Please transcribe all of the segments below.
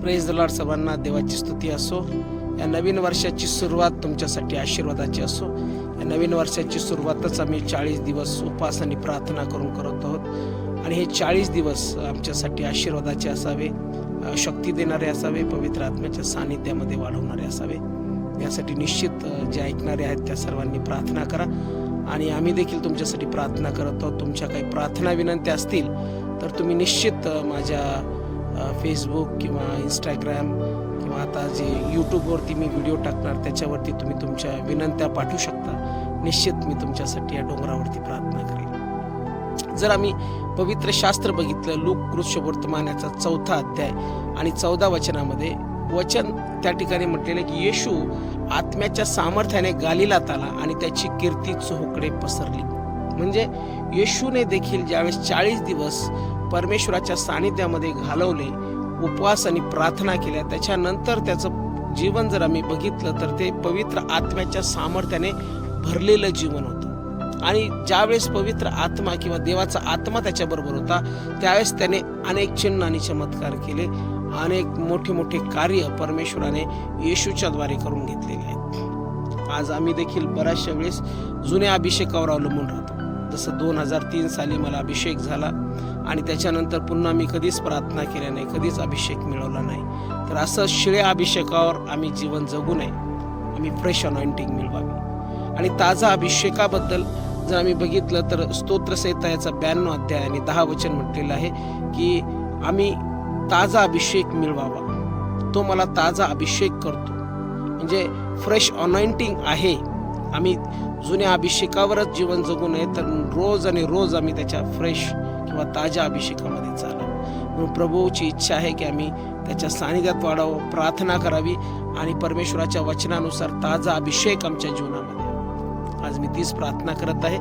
Praise the Lord. सर्वांना देवाची स्तुती असो. या नवीन वर्षाची सुरुवात तुमच्यासाठी आशीर्वादाची असो. या नवीन वर्षाची सुरुवातच आम्ही 40 दिवस उपवास आणि प्रार्थना करून करत आहोत आणि हे 40 दिवस आमच्यासाठी आशीर्वादाचे असावे, शक्ती देणारे असावे, पवित्र आत्म्याच्या सानिध्यामध्ये वाढवणारे असावे. यासाठी निश्चित जे ऐकणारे आहेत त्या सर्वांनी प्रार्थना करा आणि आम्ही देखील तुमच्यासाठी प्रार्थना करत आहोत. तुमच्या काही प्रार्थना विनंत्या असतील तर तुम्ही निश्चित माझ्या फेसबुक किंवा इंस्टाग्राम किंवा आता जे यूट्यूबवरती मी व्हिडिओ टाकणार त्याच्यावरती तुम्ही तुमच्या विनंत्या पाठवू शकता. निश्चित मी तुमच्यासाठी या डोंगरावरती प्रार्थना करेन. जर आम्ही पवित्र शास्त्र बघितलं, लूक कृष्णवर्तमानाचा 4था अध्याय आणि 14 वचनामध्ये वचन त्या ठिकाणी म्हटलेलं की येशू आत्म्याच्या सामर्थ्याने गालिलात आला आणि त्याची कीर्ती चोहोकडे पसरली. म्हणजे येशूने देखील ज्यावेळेस 40 दिवस परमेश्वराच्या सानिध्यामध्ये घालवले, उपवास आणि प्रार्थना केल्या, त्याच्यानंतर त्याचं जीवन जर आम्ही बघितलं तर ते पवित्र आत्म्याच्या सामर्थ्याने भरलेलं जीवन होतं. आणि ज्यावेळेस पवित्र आत्मा किंवा देवाचा आत्मा त्याच्याबरोबर होता त्यावेळेस त्याने अनेक चिन्ह आणि चमत्कार केले, अनेक मोठे मोठे कार्य परमेश्वराने येशूच्या द्वारे करून घेतलेले आहेत. आज आम्ही देखील बऱ्याचशा वेळेस जुन्या अभिषेकावर अवलंबून राहतो. जसं 2003 साली मला अभिषेक झाला आणि त्याच्यानंतर पुन्हा मी कधीच प्रार्थना केल्या नाही, कधीच अभिषेक मिळवला नाही. तर असं शिळ्या अभिषेकावर आम्ही जीवन जगू नये, आम्ही फ्रेश अनॉइंटिंग मिळवावी. आणि ताजा अभिषेकाबद्दल जर आम्ही बघितलं तर स्तोत्रसंहिता याचा 92 अध्याय आणि 10 वचन म्हटलेलं आहे की आम्ही ताजा अभिषेक मिळवावा. तो मला ताजा अभिषेक करतो, म्हणजे फ्रेश अनॉइंटिंग आहे. आम्ही जुन्या अभिषेकावरच जीवन जगू नये तर रोज आणि रोज आम्ही त्याच्या फ्रेश किंवा ताज्या अभिषेकामध्ये चालावं. म्हणून प्रभूची इच्छा आहे की आम्ही त्याच्या सानिध्यात वाढावं, प्रार्थना करावी आणि परमेश्वराच्या वचनानुसार ताजा अभिषेक आमच्या जीवनामध्ये. आज मी तीच प्रार्थना करत आहे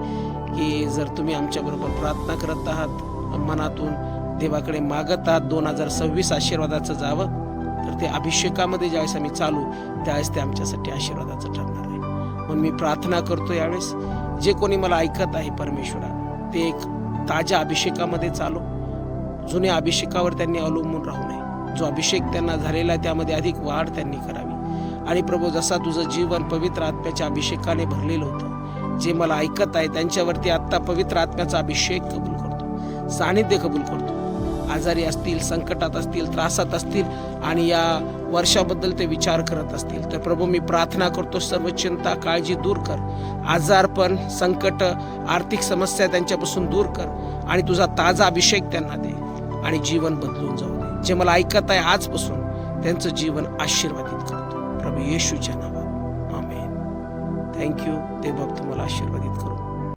की जर तुम्ही आमच्याबरोबर प्रार्थना करत आहात, मनातून देवाकडे मागत आहात 2026 आशीर्वादाचं जावं, तर ते अभिषेकामध्ये ज्यावेळेस आम्ही चालू त्यावेळेस ते आमच्यासाठी आशीर्वादाचं ठरणार आहे. म्हणून मी प्रार्थना करतो यावेळेस जे कोणी मला ऐकत आहे परमेश्वरा, ते एक ताज्या अभिषेकामध्ये चालू, जुन्या अभिषेकावर त्यांनी अवलंबून राहू नये. जो अभिषेक त्यांना झालेला आहे त्यामध्ये अधिक वाढ त्यांनी करावी. आणि प्रभू, जसा तुझं जीवन पवित्र आत्म्याच्या अभिषेकाने भरलेलं होतं, जे मला ऐकत आहे त्यांच्यावरती आत्ता पवित्र आत्म्याचा अभिषेक कबूल करतो, सानिध्य कबूल करतो. आजारी असतील, संकटात असतील, त्रासात असतील आणि या वर्षाबद्दल ते विचार करत असतील तर प्रभू मी प्रार्थना करतो, सर्व चिंता काळजी दूर कर, आजारपण, संकट, आर्थिक समस्या त्यांच्यापासून दूर कर आणि तुझा ताजा अभिषेक त्यांना दे आणि जीवन बदलून जाऊ दे. जे मला ऐकत आहे आजपासून त्यांचं जीवन आशीर्वादित करतो प्रभू येशूच्या नावात. आमेन. थँक्यू. ते बाप तुम्हाला आशीर्वादित करू.